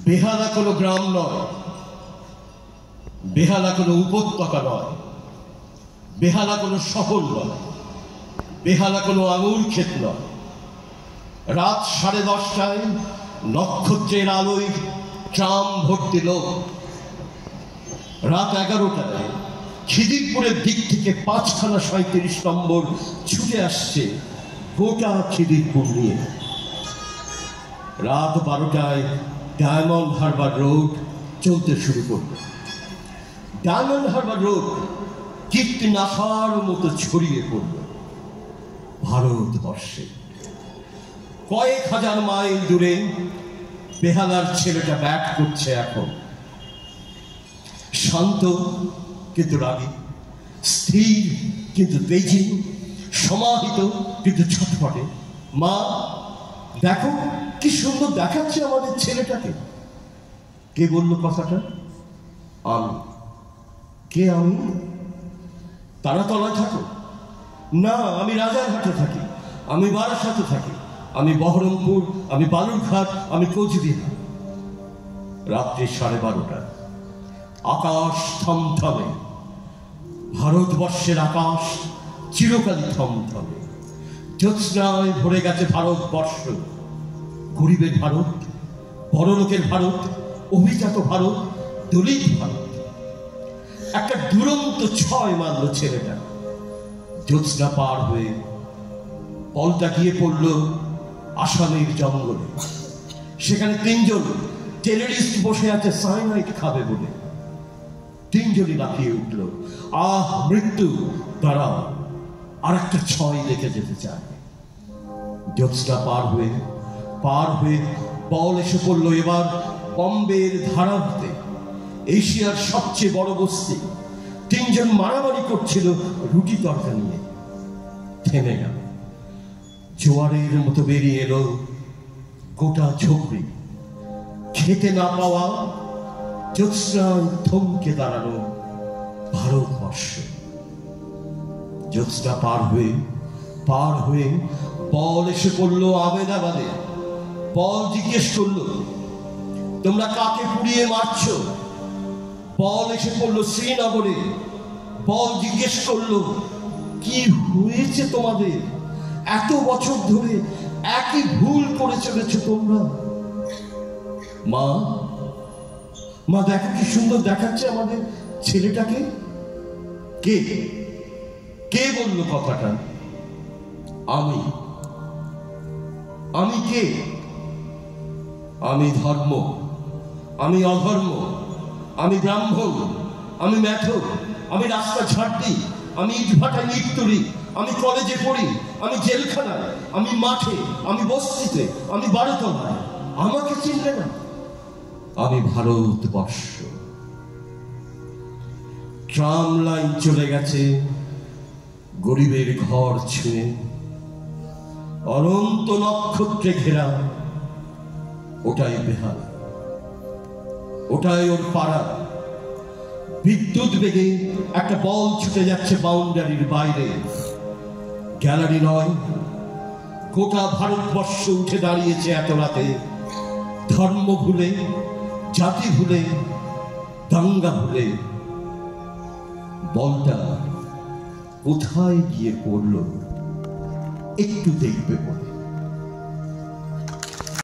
বেহালা কোনো গ্রাম নয়, বেহালা কোনো উপত্যকা নয়, বেহালা কোনো শহর নয়, বেহালা কোনো আঙুর ক্ষেত নয়। রাত 10:30টায় নক্ষত্রের আলোয় ট্রাম ভর্তি লোক। রাত 11টায় খিদিরপুরের দিক থেকে 5খানা 37 নম্বর ছুটে আসছে গোটা খিদিরপুর নিয়ে। রাত 12টায় ডায়মন্ড হারবার রোড চলতে শুরু করল। ডায়মন্ড হারবার রোড কীর্তিনাশার মতো ছড়িয়ে পড়ল ভারতবর্ষে। কয়েক হাজার মাইল দূরে বেহালার ছেলেটা ব্যাট করছে এখন। শান্ত কিন্তু রাগী, স্থির কিন্তু তেজি, সমাহিত কিন্তু ছটফটে। মা, দেখো কি সুন্দর দেখাচ্ছে আমাদের ছেলেটাকে। কে বলল কথাটা? আমি। কে আমি? তারাতলায় থাকো? না, আমি রাজারহাটে থাকি, আমি বারাসাতে থাকি, আমি বহরমপুর, আমি বালুরঘাট, আমি কোচবিহার। রাত্রি 12:30। আকাশ থমথমে। ভারতবর্ষের আকাশ চিরকালই থমথমে। জ্যোৎস্নায় ভরে গেছে ভারতবর্ষ। গরিবের ভারত, বড়লোকের ভারত, অভিজাত ভারত, দলিত ভারত। একটা দুরন্ত 6 মারল ছেলেটা। জ্যোৎস্না পার হয়ে বলটা গিয়ে পড়ল আসামের জঙ্গলে। সেখানে 3জন টেররিস্ট বসে আছে সাইনাইড খাবে বলে। 3জনই লাফিয়ে উঠল, আহ মৃত্যু, দাঁড়াও, আর একটা 6 লেখে যেতে চায়। জ্যোৎস্না পার হয়ে বল এসে পড়লো এবার বম্বের ধারাতে, এশিয়ার সবচেয়ে বড় বস্তি। 3জন মারামারি করছিল রুটি তরকা নিয়ে। থেমে গেল। জোয়ারের মতো বেরিয়ে এলো গোটা ঝোপড়ি। খেতে না পাওয়া, জ্যোৎস্নায় থমকে দাঁড়ানো ভারতবর্ষ। জ্যোৎস্না পার হয়ে বল এসে পড়লো আহমেদাবাদে। বল জিজ্ঞেস করলো, তোমরা কাকে পুড়িয়ে মারছো? বল এসে পড়লো শ্রীনগরে। বল জিজ্ঞেস করলো, কি হয়েছে তোমাদের? এত বছর ধরে একই ভুল করে চলেছো তোমরা। মা, দেখো কি সুন্দর দেখাচ্ছে আমাদের ছেলেটাকে। কে বললো কথাটা? আমি কে? আমি ধর্ম, আমি অধর্ম, আমি ব্রাহ্মণ, আমি মেথর, আমি রাস্তা ঝাড় দিই, আমি ইটভাটায় ইট তুলি, আমি কলেজে পড়ি, আমি জেলখানায়, আমি মাঠে, আমি বস্তিতে, আমি বারোতলায়। আমাকে চিনলে না? আমি ভারতবর্ষ। ট্রাম লাইন চলে গেছে গরিবের ঘর ছুঁয়ে। অনন্ত নক্ষত্রে ঘেরা ওটাই বেহালা, ওটাই ওর পাড়া। বিদ্যুৎ বেগে একটা বল ছুটে যাচ্ছে বাউন্ডারির বাইরে। গ্যালারি নয়, গোটা ভারতবর্ষ উঠে দাঁড়িয়েছে এত রাতে। ধর্ম ভুলে, জাতি ভুলে, দাঙ্গা ভুলে। বলটা কোথায় গিয়ে পড়ল একটু দেখবে বলে।